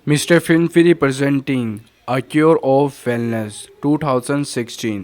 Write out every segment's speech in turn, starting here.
Mister फिल्मफेरी presenting a cure of wellness 2016।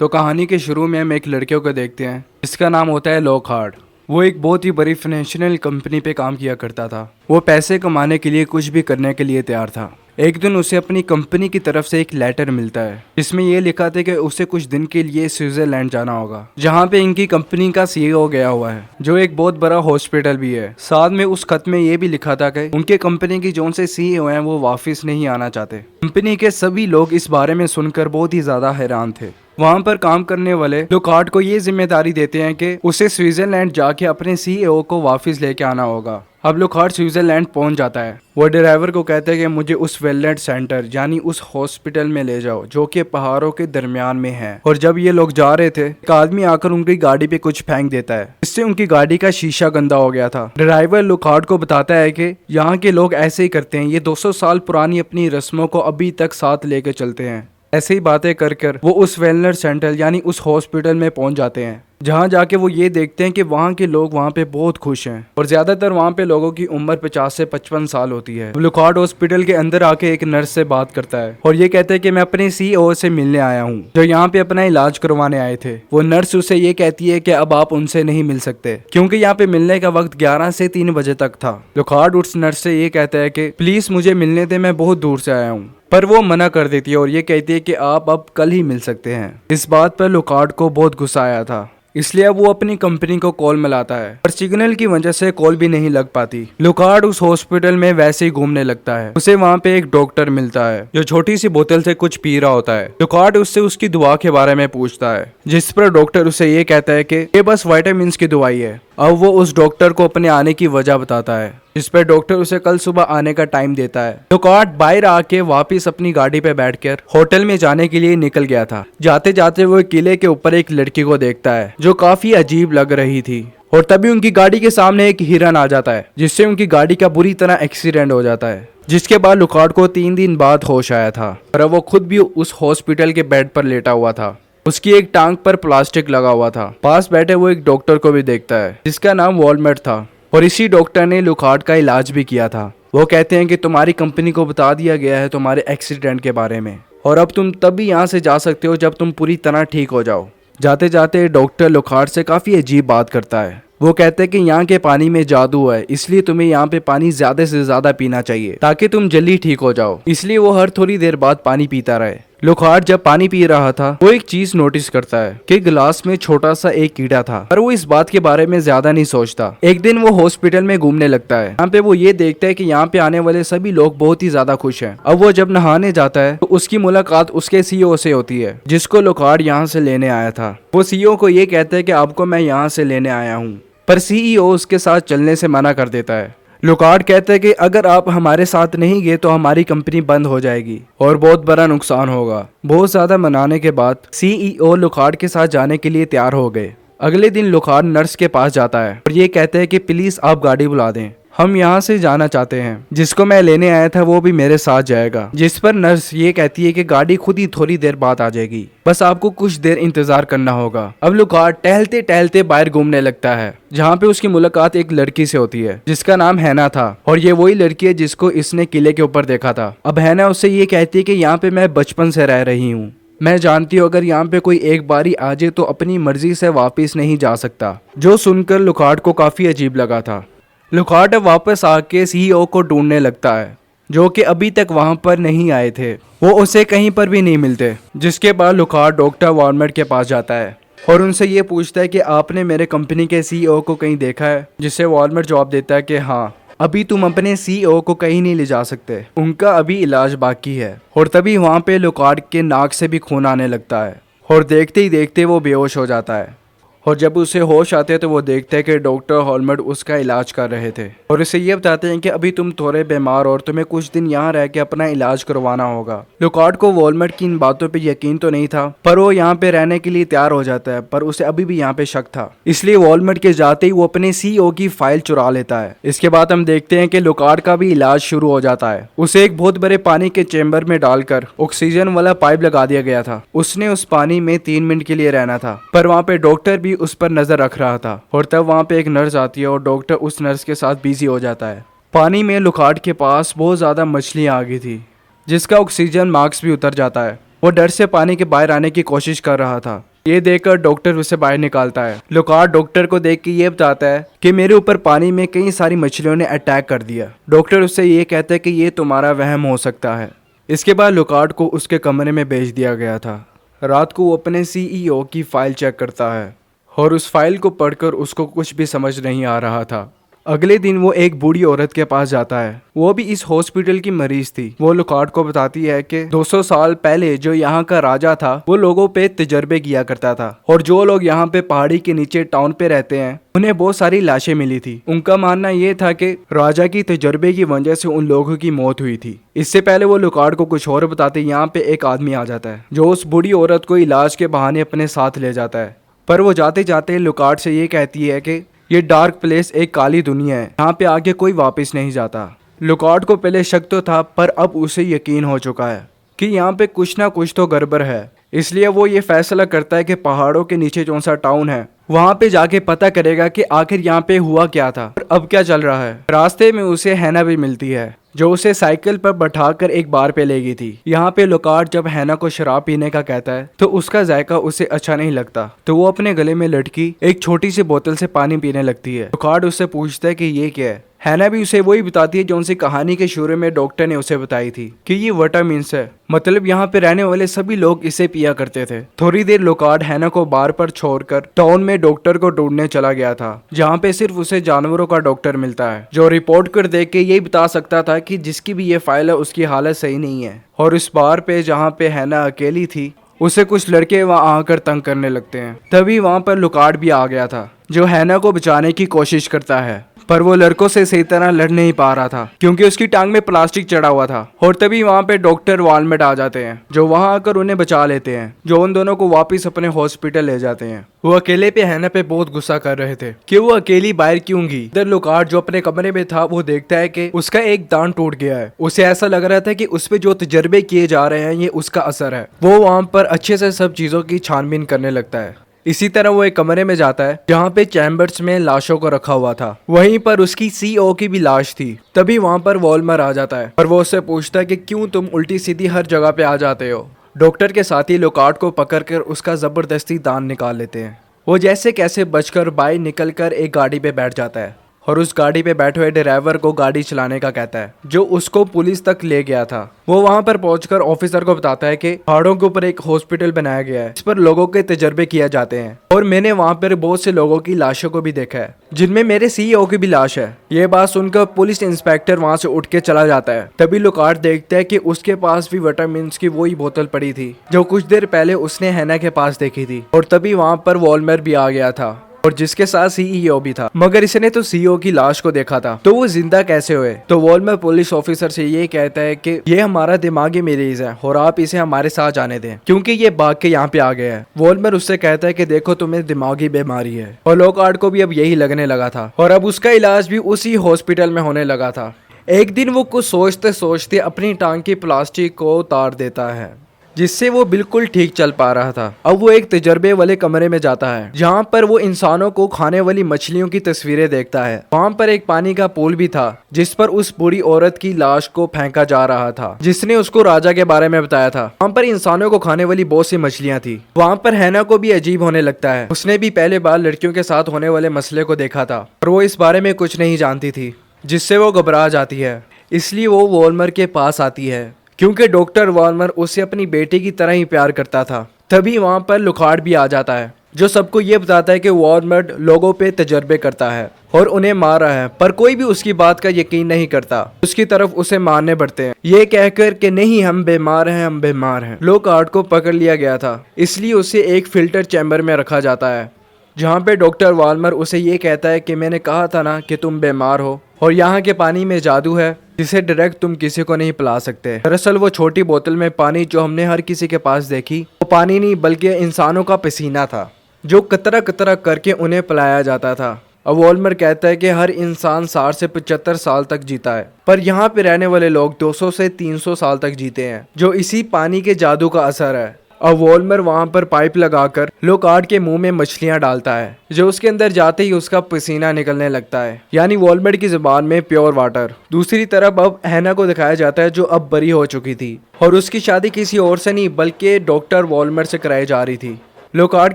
तो कहानी के शुरू में हम एक लड़के को देखते हैं जिसका नाम होता है लॉकहार्ट। वो एक बहुत ही बड़ी फाइनेंशियल कंपनी पे काम किया करता था। वो पैसे कमाने के लिए कुछ भी करने के लिए तैयार था। एक दिन उसे अपनी कंपनी की तरफ से एक लेटर मिलता है जिसमें ये लिखा था कि उसे कुछ दिन के लिए स्विट्जरलैंड जाना होगा, जहाँ पे इनकी कंपनी का सीईओ गया हुआ है, जो एक बहुत बड़ा हॉस्पिटल भी है। साथ में उस खत में ये भी लिखा था कि उनके कंपनी की जो से सीईओ हैं वो वापस नहीं आना चाहते। कंपनी के सभी लोग इस बारे में सुनकर बहुत ही ज्यादा हैरान थे। वहां पर काम करने वाले लॉकहार्ट को ये जिम्मेदारी देते हैं कि उसे स्विट्जरलैंड जाके अपने सीईओ को वापस लेके आना होगा। अब लॉकहार्ट स्विट्जरलैंड पहुंच जाता है। वो ड्राइवर को कहते हैं कि मुझे उस वेलनेस सेंटर यानी उस हॉस्पिटल में ले जाओ जो कि पहाड़ों के दरमियान में है। और जब ये लोग जा रहे थे, एक आदमी आकर उनकी गाड़ी पे कुछ फेंक देता है, इससे उनकी गाड़ी का शीशा गंदा हो गया था। ड्राइवर लॉकहार्ट को बताता है कि यहाँ के लोग ऐसे ही करते हैं, ये 200 साल पुरानी अपनी रस्मों को अभी तक साथ लेके चलते हैं। ऐसे ही बातें कर कर वो उस वेलनेस सेंटर यानी उस हॉस्पिटल में पहुंच जाते हैं, जहां जाके वो ये देखते हैं कि वहां के लोग वहां पे बहुत खुश हैं और ज्यादातर वहां पे लोगों की उम्र 50 से 55 साल होती है। लॉकहार्ट हॉस्पिटल के अंदर आके एक नर्स से बात करता है और ये कहता है कि मैं अपने सीईओ से मिलने आया हूँ, जो यहाँ पे अपना इलाज करवाने आए थे। वो नर्स उसे ये कहती है कि अब आप उनसे नहीं मिल सकते क्योंकि यहाँ पे मिलने का वक्त 11 से 3 बजे तक था। लॉकहार्ट उस नर्स से ये कहता है कि प्लीज मुझे मिलने दे, मैं बहुत दूर से आया हूँ, पर वो मना कर देती है और ये कहती है कि आप अब कल ही मिल सकते हैं। इस बात पर लॉकहार्ट को बहुत गुस्सा आया था, इसलिए अब वो अपनी कंपनी को कॉल मिलाता है, पर सिग्नल की वजह से कॉल भी नहीं लग पाती। लॉकहार्ट उस हॉस्पिटल में वैसे ही घूमने लगता है। उसे वहाँ पे एक डॉक्टर मिलता है जो छोटी सी बोतल से कुछ पी रहा होता है। लॉकहार्ट उससे उसकी दवा के बारे में पूछता है, जिस पर डॉक्टर उसे ये कहता है कि ये बस विटामिन की दवाई है। अब वो उस डॉक्टर को अपने आने की वजह बताता है, जिस पर डॉक्टर उसे कल सुबह आने का टाइम देता है। लॉकहार्ट बाहर आके वापस अपनी गाड़ी पे बैठकर होटल में जाने के लिए निकल गया था। जाते जाते वो किले के ऊपर एक लड़की को देखता है जो काफी अजीब लग रही थी, और तभी उनकी गाड़ी के सामने एक हिरन आ जाता है, जिससे उनकी गाड़ी का बुरी तरह एक्सीडेंट हो जाता है। जिसके बाद लॉकहार्ट को 3 दिन बाद होश आया था और वो खुद भी उस हॉस्पिटल के बेड पर लेटा हुआ था। उसकी एक टांग पर प्लास्टिक लगा हुआ था। पास बैठे वो एक डॉक्टर को भी देखता है जिसका नाम वॉलमेट था, और इसी डॉक्टर ने लॉकहार्ट का इलाज भी किया था। वो कहते हैं कि तुम्हारी कंपनी को बता दिया गया है तुम्हारे एक्सीडेंट के बारे में, और अब तुम तभी यहाँ से जा सकते हो जब तुम पूरी तरह ठीक हो जाओ। जाते जाते डॉक्टर लॉकहार्ट से काफी अजीब बात करता है। वो कहते हैं कि यहाँ के पानी में जादू है, इसलिए तुम्हें यहाँ पे पानी ज्यादा से ज्यादा पीना चाहिए ताकि तुम जल्दी ठीक हो जाओ। इसलिए वो हर थोड़ी देर बाद पानी पीता रहे। लॉकहार्ट जब पानी पी रहा था, वो एक चीज नोटिस करता है कि गिलास में छोटा सा एक कीड़ा था, पर वो इस बात के बारे में ज्यादा नहीं सोचता। एक दिन वो हॉस्पिटल में घूमने लगता है। यहाँ पे वो ये देखता है कि यहाँ पे आने वाले सभी लोग बहुत ही ज्यादा खुश हैं। अब वो जब नहाने जाता है तो उसकी मुलाकात उसके सीईओ से होती है, जिसको लॉकहार्ट यहाँ से लेने आया था। वो सीईओ को ये कहता है कि आपको मैं यहाँ से लेने आया हूँ, पर सीईओ उसके साथ चलने से मना कर देता है। लॉकहार्ट कहते हैं कि अगर आप हमारे साथ नहीं गए तो हमारी कंपनी बंद हो जाएगी और बहुत बड़ा नुकसान होगा। बहुत ज्यादा मनाने के बाद सीईओ लॉकहार्ट के साथ जाने के लिए तैयार हो गए। अगले दिन लॉकहार्ट नर्स के पास जाता है और ये कहते हैं कि प्लीज आप गाड़ी बुला दें, हम यहाँ से जाना चाहते हैं। जिसको मैं लेने आया था वो भी मेरे साथ जाएगा। जिस पर नर्स ये कहती है कि गाड़ी खुद ही थोड़ी देर बाद आ जाएगी, बस आपको कुछ देर इंतजार करना होगा। अब लॉकहार्ट टहलते टहलते बाहर घूमने लगता है, जहाँ पे उसकी मुलाकात एक लड़की से होती है जिसका नाम हैना था, और ये वही लड़की है जिसको इसने किले के ऊपर देखा था। अब हैना उससे ये कहती है कि यहाँ पे मैं बचपन से रह रही हूँ, मैं जानती हूँ अगर यहाँ पे कोई एक बारी आ जाए तो अपनी मर्जी से वापिस नहीं जा सकता। जो सुनकर लॉकहार्ट को काफी अजीब लगा था। लॉकहार्ट वापस आके सीईओ को ढूंढने लगता है, जो कि अभी तक वहां पर नहीं आए थे। वो उसे कहीं पर भी नहीं मिलते। जिसके बाद लॉकहार्ट डॉक्टर वॉलमेट के पास जाता है और उनसे ये पूछता है कि आपने मेरे कंपनी के सीईओ को कहीं देखा है, जिससे वॉलमेट जवाब देता है कि हाँ, अभी तुम अपने सीईओ को कहीं नहीं ले जा सकते, उनका अभी इलाज बाकी है। और तभी वहां पे लॉकहार्ट के नाक से भी खून आने लगता है और देखते ही देखते वो बेहोश हो जाता है। और जब उसे होश आते हैं तो वो देखते हैं कि डॉक्टर वॉलमेट उसका इलाज कर रहे थे और उसे ये बताते हैं कि अभी तुम थोड़े बीमार और तुम्हें कुछ दिन यहाँ रह के अपना इलाज करवाना होगा। लॉकहार्ट को वॉलमेट की इन बातों पे यकीन तो नहीं था, पर वो यहाँ पे रहने के लिए तैयार हो जाता है, पर उसे अभी भी यहाँ पे शक था। इसलिए वॉलमेट के जाते ही वो अपने सीईओ की फाइल चुरा लेता है। इसके बाद हम देखते हैं कि लॉकहार्ट का भी इलाज शुरू हो जाता है। उसे एक बहुत बड़े पानी के चेम्बर में डालकर ऑक्सीजन वाला पाइप लगा दिया गया था। उसने उस पानी में 3 मिनट के लिए रहना था, पर वहाँ पे डॉक्टर भी उस पर नजर रख रहा था। और तब वहाँ पे एक नर्स आती है और डॉक्टर उस नर्स के साथ बिजी हो जाता है। पानी में लुकार्ड के पास बहुत ज़्यादा मछलियाँ आ गई थी, जिसका ऑक्सीजन मास्क भी उतर जाता है। वो डर से पानी के बाहर आने की कोशिश कर रहा था। ये देखकर डॉक्टर उसे बाहर निकालता है। लुकार्ड डॉक्टर को देख के ये बताता है कि मेरे ऊपर पानी में कई सारी मछलियों ने अटैक कर दिया। डॉक्टर उससे ये कहता है कि ये तुम्हारा वहम हो सकता है। इसके बाद लुकार्ड को उसके कमरे में भेज दिया गया था। रात को वो अपने सीईओ की फाइल चेक करता है और उस फाइल को पढ़कर उसको कुछ भी समझ नहीं आ रहा था। अगले दिन वो एक बूढ़ी औरत के पास जाता है। वो भी इस हॉस्पिटल की मरीज थी। वो लुकार्ड को बताती है कि 200 साल पहले जो यहाँ का राजा था वो लोगों पे तजर्बे किया करता था, और जो लोग यहाँ पे पहाड़ी के नीचे टाउन पे रहते हैं उन्हें बहुत सारी लाशें मिली थी। उनका मानना ये था कि राजा की तजर्बे की वजह से उन लोगों की मौत हुई थी। इससे पहले वो लुकार्ड को कुछ और बताते यहाँ पे एक आदमी आ जाता है जो उस बूढ़ी औरत को इलाज के बहाने अपने साथ ले जाता है। पर वो जाते जाते लुकार्ड से ये कहती है कि ये डार्क प्लेस एक काली दुनिया है, यहाँ पे आगे कोई वापस नहीं जाता। लुकार्ड को पहले शक तो था, पर अब उसे यकीन हो चुका है कि यहाँ पे कुछ ना कुछ तो गड़बड़ है। इसलिए वो ये फैसला करता है कि पहाड़ों के नीचे जो सा टाउन है वहाँ पे जाके पता करेगा कि आखिर यहाँ पे हुआ क्या था और अब क्या चल रहा है। रास्ते में उसे हैना भी मिलती है जो उसे साइकिल पर बैठाकर एक बार पे ले गई थी। यहाँ पे लुकार्ड जब हैना को शराब पीने का कहता है तो उसका जायका उसे अच्छा नहीं लगता, तो वो अपने गले में लटकी एक छोटी सी बोतल से पानी पीने लगती है। लुकार्ड उससे पूछता है कि ये क्या है। हैना भी उसे वही बताती है जो उनसे कहानी के शुरू में डॉक्टर ने उसे बताई थी कि ये विटामिन्स है, मतलब यहाँ पे रहने वाले सभी लोग इसे पिया करते थे। थोड़ी देर लुकार्ड हैना को बार पर छोड़कर टाउन में डॉक्टर को ढूंढने चला गया था, जहाँ पे सिर्फ उसे जानवरों का डॉक्टर मिलता है जो रिपोर्ट कर देख के यही बता सकता था कि जिसकी भी ये फाइल है उसकी हालत सही नहीं है। और इस बार पे जहाँ पे हैना अकेली थी उसे कुछ लड़के वहाँ आकर तंग करने लगते हैं। तभी वहाँ पर लुकार्ड भी आ गया था जो हैना को बचाने की कोशिश करता है, पर वो लड़कों से सही तरह लड़ नहीं पा रहा था क्योंकि उसकी टांग में प्लास्टिक चढ़ा हुआ था। और तभी वहाँ पे डॉक्टर वालमेट आ जाते हैं जो वहाँ आकर उन्हें बचा लेते हैं, जो उन दोनों को वापस अपने हॉस्पिटल ले जाते हैं। वो अकेले पे हैना पे बहुत गुस्सा कर रहे थे कि वो अकेली बाहर क्यों गई। इधर लुकार्ड जो अपने कमरे में था वो देखता है कि उसका एक दांत टूट गया है। उसे ऐसा लग रहा था कि उस पे जो तजर्बे किए जा रहे हैं ये उसका असर है। वो वहाँ पर अच्छे से सब चीजों की छानबीन करने लगता है। इसी तरह वो एक कमरे में जाता है जहाँ पे चैम्बर्स में लाशों को रखा हुआ था। वहीं पर उसकी सीईओ की भी लाश थी। तभी वहाँ पर वॉल्मर आ जाता है और वो उससे पूछता है कि क्यों तुम उल्टी सीधी हर जगह पे आ जाते हो। डॉक्टर के साथी लुकार्ड को पकड़कर उसका जबरदस्ती दांत निकाल लेते हैं। वो जैसे कैसे बचकर बाहर निकलकर एक गाड़ी पे बैठ जाता है और उस गाड़ी पे बैठे हुए ड्राइवर को गाड़ी चलाने का कहता है जो उसको पुलिस तक ले गया था। वो वहां पर पहुंचकर ऑफिसर को बताता है कि पहाड़ों के ऊपर एक हॉस्पिटल बनाया गया है, इस पर लोगों के तजर्बे किए जाते हैं और मैंने वहां पर बहुत से लोगों की लाशों को भी देखा है जिनमें मेरे सीईओ की भी लाश है। ये बात सुनकर पुलिस इंस्पेक्टर वहां से उठ के चला जाता है। तभी लुकार्ड देखता है कि उसके पास भी विटामिन की वही बोतल पड़ी थी जो कुछ देर पहले उसने हैना के पास देखी थी। और तभी वहां पर वॉल्मर भी आ गया था और जिसके साथ सीईओ भी था, मगर इसने तो सीईओ की लाश को देखा था, तो वो जिंदा कैसे हुए। तो वॉल्मर पुलिस ऑफिसर से ये कहता है कि ये हमारा दिमागी मरीज है और आप इसे हमारे साथ जाने दें क्योंकि ये भाग के यहाँ पे आ गया है। वॉल्मर उससे कहता है कि देखो तुम्हें दिमागी बीमारी है, और लुकार्ड को भी अब यही लगने लगा था और अब उसका इलाज भी उसी हॉस्पिटल में होने लगा था। एक दिन वो कुछ सोचते सोचते अपनी टांग की प्लास्टिक को उतार देता है जिससे वो बिल्कुल ठीक चल पा रहा था। अब वो एक तजर्बे वाले कमरे में जाता है जहाँ पर वो इंसानों को खाने वाली मछलियों की तस्वीरें देखता है। वहाँ पर एक पानी का पूल भी था जिस पर उस बूढ़ी औरत की लाश को फेंका जा रहा था जिसने उसको राजा के बारे में बताया था। वहाँ पर इंसानों को खाने वाली बहुत सी मछलियाँ थी। वहाँ पर हैना को भी अजीब होने लगता है। उसने भी पहले बार लड़कियों के साथ होने वाले मसले को देखा था और वो इस बारे में कुछ नहीं जानती थी, जिससे वो घबरा जाती है। इसलिए वो वॉल्मर के पास आती है क्योंकि डॉक्टर वॉल्मर उसे अपनी बेटी की तरह ही प्यार करता था। तभी वहाँ पर लुकार्ड भी आ जाता है जो सबको ये बताता है कि वॉल्मर लोगों पे तजर्बे करता है और उन्हें मार रहा है, पर कोई भी उसकी बात का यकीन नहीं करता। उसकी तरफ उसे मारने पड़ते हैं ये कहकर कि नहीं हम बीमार हैं, हम बीमार हैं। लुकार्ड को पकड़ लिया गया था, इसलिए उसे एक फिल्टर चैम्बर में रखा जाता है जहाँ पे डॉक्टर वॉल्मर उसे ये कहता है कि मैंने कहा था ना कि तुम बीमार हो और यहाँ के पानी में जादू है जिसे डायरेक्ट तुम किसी को नहीं पिला सकते। दरअसल वो छोटी बोतल में पानी जो हमने हर किसी के पास देखी वो पानी नहीं बल्कि इंसानों का पसीना था जो कतरा कतरा करके उन्हें पिलाया जाता था। अब वॉल्मर कहता है कि हर इंसान 60 से 75 साल तक जीता है, पर यहाँ पे रहने वाले लोग 200 से 300 साल तक जीते हैं जो इसी पानी के जादू का असर है। अब वॉल्मर वहां पर पाइप लगाकर लोकार्ड के मुंह में मछलियां डालता है, जो उसके अंदर जाते ही उसका पसीना निकलने लगता है, यानी वॉल्मर की जुबान में प्योर वाटर। दूसरी तरफ अब हैना को दिखाया जाता है, जो अब बरी हो चुकी थी और उसकी शादी किसी और से नहीं बल्कि डॉक्टर वॉल्मर से कराई जा रही थी। लोकार्ड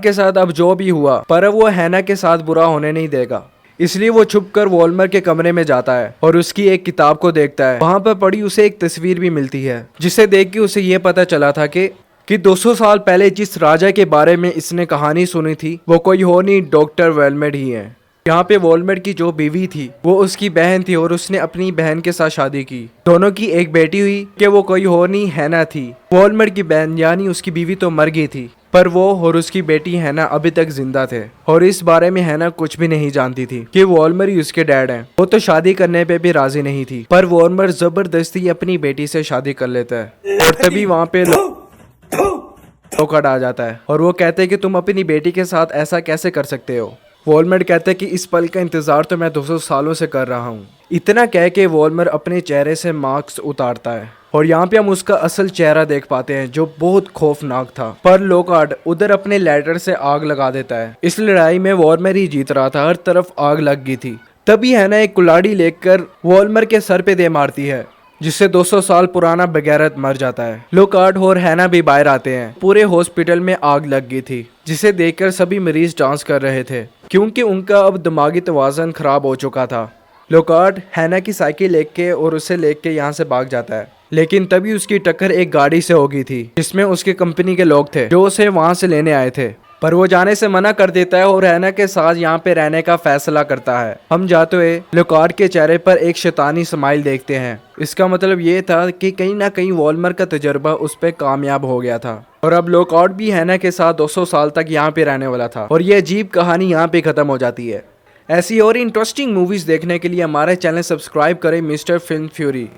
के साथ अब जो भी हुआ, पर अब वो हैना के साथ बुरा होने नहीं देगा, इसलिए वो छुपकर वॉल्मर के कमरे में जाता है और उसकी एक किताब को देखता है। वहां पर पड़ी उसे एक तस्वीर भी मिलती है, जिसे देख के उसे ये पता चला था कि 200 साल पहले जिस राजा के बारे में इसने कहानी सुनी थी वो कोई और नहीं, डॉक्टर वॉल्मर ही है। यहाँ पे वॉल्मर की जो बीवी थी वो उसकी बहन थी और उसने अपनी बहन के साथ शादी की। दोनों की एक बेटी हुई कि वो कोई और नहीं हैना थी। वॉल्मर की बहन यानी उसकी बीवी तो मर गई थी, पर वो और उसकी बेटी हैना अभी तक जिंदा थे और इस बारे में हैना कुछ भी नहीं जानती थी कि वॉल्मर ही उसके डैड हैं। वो तो शादी करने पे भी राजी नहीं थी, पर वॉल्मर जबरदस्ती अपनी बेटी से शादी कर लेता है और तभी वहाँ पे लोकार्ड आ जाता है और वो कहते हैं कि तुम अपनी बेटी के साथ ऐसा कैसे कर सकते हो। वॉल्मर कहते हैं कि इस पल का इंतजार तो मैं 200 सालों से कर रहा हूँ। इतना कह के वॉल्मर अपने चेहरे से मास्क उतारता है और यहाँ पे हम उसका असल चेहरा देख पाते हैं, जो बहुत खौफनाक था। पर लोकार्ड उधर अपने लैडर से आग लगा देता है। इस लड़ाई में वॉल्मर ही जीत रहा था, हर तरफ आग लग गई थी। तभी हैना एक कुल्हाड़ी लेकर वॉल्मर के सर पे दे मारती है, जिससे 200 साल पुराना बगैरत मर जाता है। लोकार्ड और हैना भी बाहर आते हैं। पूरे हॉस्पिटल में आग लग गई थी, जिसे देखकर सभी मरीज डांस कर रहे थे, क्योंकि उनका अब दिमागी तवाज़ुन खराब हो चुका था। लोकार्ड हैना की साइकिल लेके और उसे लेके यहाँ से भाग जाता है, लेकिन तभी उसकी टक्कर एक गाड़ी से हो गई थी, जिसमें उसके कंपनी के लोग थे जो उसे वहां से लेने आए थे। पर वो जाने से मना कर देता है और हैना के साथ यहाँ पे रहने का फैसला करता है। हम जाते हुए लोकार्ड के चेहरे पर एक शैतानी स्माइल देखते हैं। इसका मतलब ये था कि कहीं ना कहीं वॉल्मर का तजर्बा उस पर कामयाब हो गया था और अब लोकार्ड भी हैना के साथ 200 साल तक यहाँ पे रहने वाला था और ये अजीब कहानी यहाँ पे खत्म हो जाती है। ऐसी और इंटरेस्टिंग मूवीज देखने के लिए हमारे चैनल सब्सक्राइब करें मिस्टर फिल्म फ्यूरी।